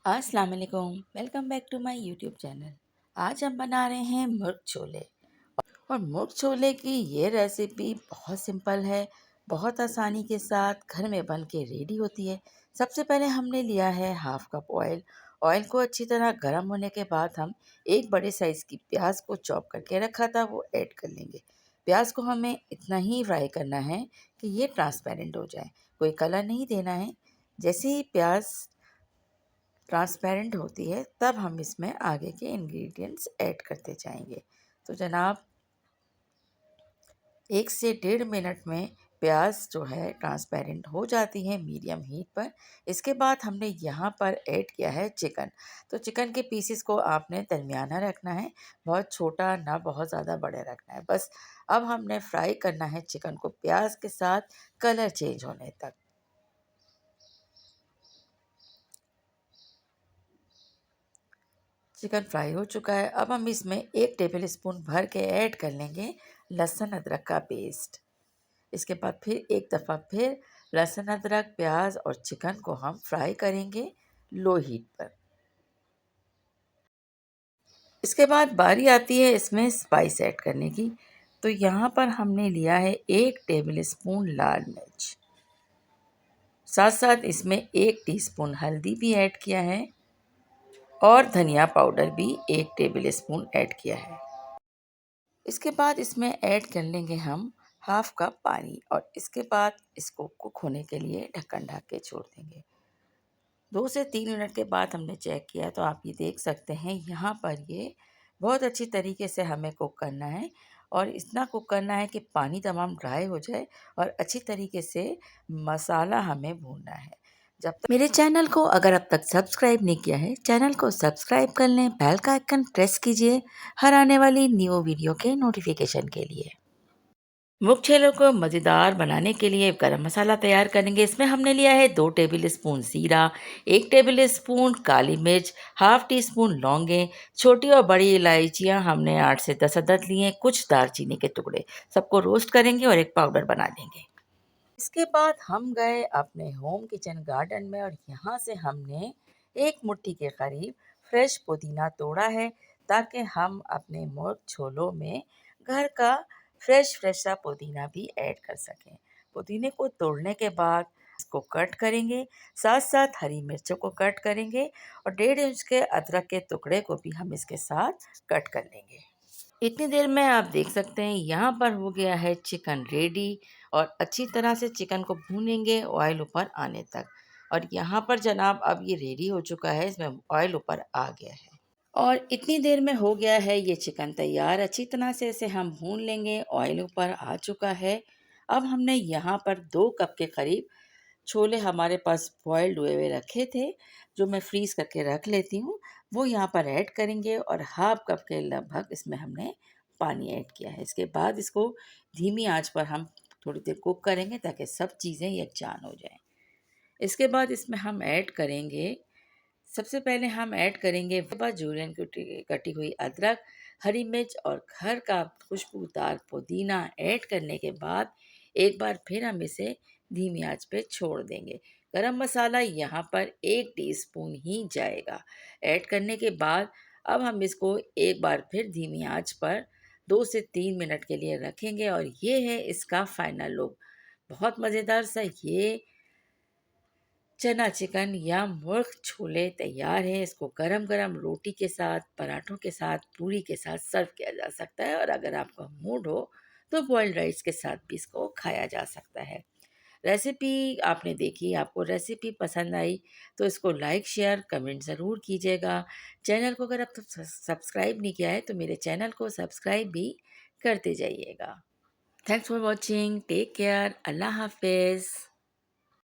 अस्सलाम वालेकुम, welcome back to my YouTube channel. आज हम बना रहे हैं मुर्ग छोले। और मुर्ग छोले की ये रेसिपी बहुत सिंपल है, बहुत आसानी के साथ घर में बन के रेडी होती है। सबसे पहले हमने लिया है हाफ कप ऑयल। ऑयल को अच्छी तरह गर्म होने के बाद हम एक बड़े साइज़ की प्याज को चॉप करके रखा था वो ऐड कर लेंगे। प्याज को हमें इतना ही फ्राई करना है कि ये ट्रांसपेरेंट हो जाए, कोई कलर नहीं देना है। जैसे ही प्याज ट्रांसपेरेंट होती है तब हम इसमें आगे के इंग्रेडिएंट्स ऐड करते जाएंगे। तो जनाब 1 से 1.5 मिनट में प्याज जो है ट्रांसपेरेंट हो जाती है मीडियम हीट पर। इसके बाद हमने यहाँ पर ऐड किया है चिकन। तो चिकन के पीसेस को आपने दरमियाना रखना है, बहुत छोटा ना बहुत ज़्यादा बड़े रखना है। बस अब हमने फ्राई करना है चिकन को प्याज के साथ कलर चेंज होने तक। चिकन फ्राई हो चुका है। अब हम इसमें 1 टेबल स्पून भर के ऐड कर लेंगे लहसुन अदरक का पेस्ट। इसके बाद फिर एक दफ़ा फिर लहसुन अदरक प्याज और चिकन को हम फ्राई करेंगे लो हीट पर। इसके बाद बारी आती है इसमें स्पाइस ऐड करने की। तो यहाँ पर हमने लिया है 1 टेबल स्पून लाल मिर्च, साथ साथ इसमें 1 टीस्पून हल्दी भी ऐड किया है और धनिया पाउडर भी 1 टेबल स्पून ऐड किया है। इसके बाद इसमें ऐड कर लेंगे हम हाफ कप पानी और इसके बाद इसको कुक होने के लिए ढक्कन ढक के छोड़ देंगे। 2 से 3 मिनट के बाद हमने चेक किया तो आप ये देख सकते हैं यहाँ पर ये बहुत अच्छी तरीके से हमें कुक करना है और इतना कुक करना है कि पानी तमाम ड्राई हो जाए और अच्छी तरीके से मसाला हमें भूनना है। जब तक मेरे चैनल को अगर अब तक सब्सक्राइब नहीं किया है, चैनल को सब्सक्राइब कर लें, बेल का आइकन प्रेस कीजिए हर आने वाली न्यू वीडियो के नोटिफिकेशन के लिए। मुग छोलों को मज़ेदार बनाने के लिए गरम मसाला तैयार करेंगे। इसमें हमने लिया है 2 टेबल स्पून ज़ीरा, 1 टेबल स्पून काली मिर्च, हाफ टी स्पून लौंगे, छोटी और बड़ी इलायचियाँ हमने 8 से 10 अदद लिए हैं, कुछ दालचीनी के टुकड़े। सबको रोस्ट करेंगे और एक पाउडर बना लेंगे। इसके बाद हम गए अपने होम किचन गार्डन में और यहाँ से हमने एक मुट्ठी के करीब फ्रेश पुदीना तोड़ा है ताकि हम अपने मुर्ग छोलों में घर का फ्रेश फ्रेश सा पुदीना भी ऐड कर सकें। पुदीने को तोड़ने के बाद इसको कट करेंगे, साथ साथ हरी मिर्चों को कट करेंगे और 1.5 इंच के अदरक के टुकड़े को भी हम इसके साथ कट कर लेंगे। इतनी देर में आप देख सकते हैं यहाँ पर हो गया है चिकन रेडी और अच्छी तरह से चिकन को भूनेंगे ऑयल ऊपर आने तक। और यहाँ पर जनाब अब ये रेडी हो चुका है, इसमें ऑयल ऊपर आ गया है और इतनी देर में हो गया है ये चिकन तैयार। अच्छी तरह से इसे हम भून लेंगे, ऑयल ऊपर आ चुका है। अब हमने यहाँ पर 2 कप के करीब छोले हमारे पास बॉइल्ड हुए हुए रखे थे, जो मैं फ्रीज़ करके रख लेती हूँ, वो यहाँ पर ऐड करेंगे और हाफ कप के लगभग इसमें हमने पानी ऐड किया है। इसके बाद इसको धीमी आंच पर हम थोड़ी देर कुक करेंगे ताकि सब चीज़ें यकजान हो जाएं। इसके बाद इसमें हम ऐड करेंगे, सबसे पहले हम ऐड करेंगे जूलियन कटी हुई अदरक, हरी मिर्च और घर का खुशबूदार पुदीना। ऐड करने के बाद एक बार फिर हम इसे धीमी आंच पे छोड़ देंगे। गरम मसाला यहाँ पर 1 टीस्पून ही जाएगा। ऐड करने के बाद अब हम इसको एक बार फिर धीमी आंच पर 2 से 3 मिनट के लिए रखेंगे और ये है इसका फाइनल लुक। बहुत मज़ेदार सा ये चना चिकन या मुर्ग छोले तैयार है। इसको गरम गरम रोटी के साथ, पराठों के साथ, पूरी के साथ सर्व किया जा सकता है और अगर आपका मूड हो तो बॉइल्ड राइस के साथ भी इसको खाया जा सकता है। रेसिपी आपने देखी, आपको रेसिपी पसंद आई तो इसको लाइक शेयर कमेंट ज़रूर कीजिएगा। चैनल को अगर अब तक सब्सक्राइब नहीं किया है तो मेरे चैनल को सब्सक्राइब भी करते जाइएगा। Thanks for watching, take care, Allah हाफिज़।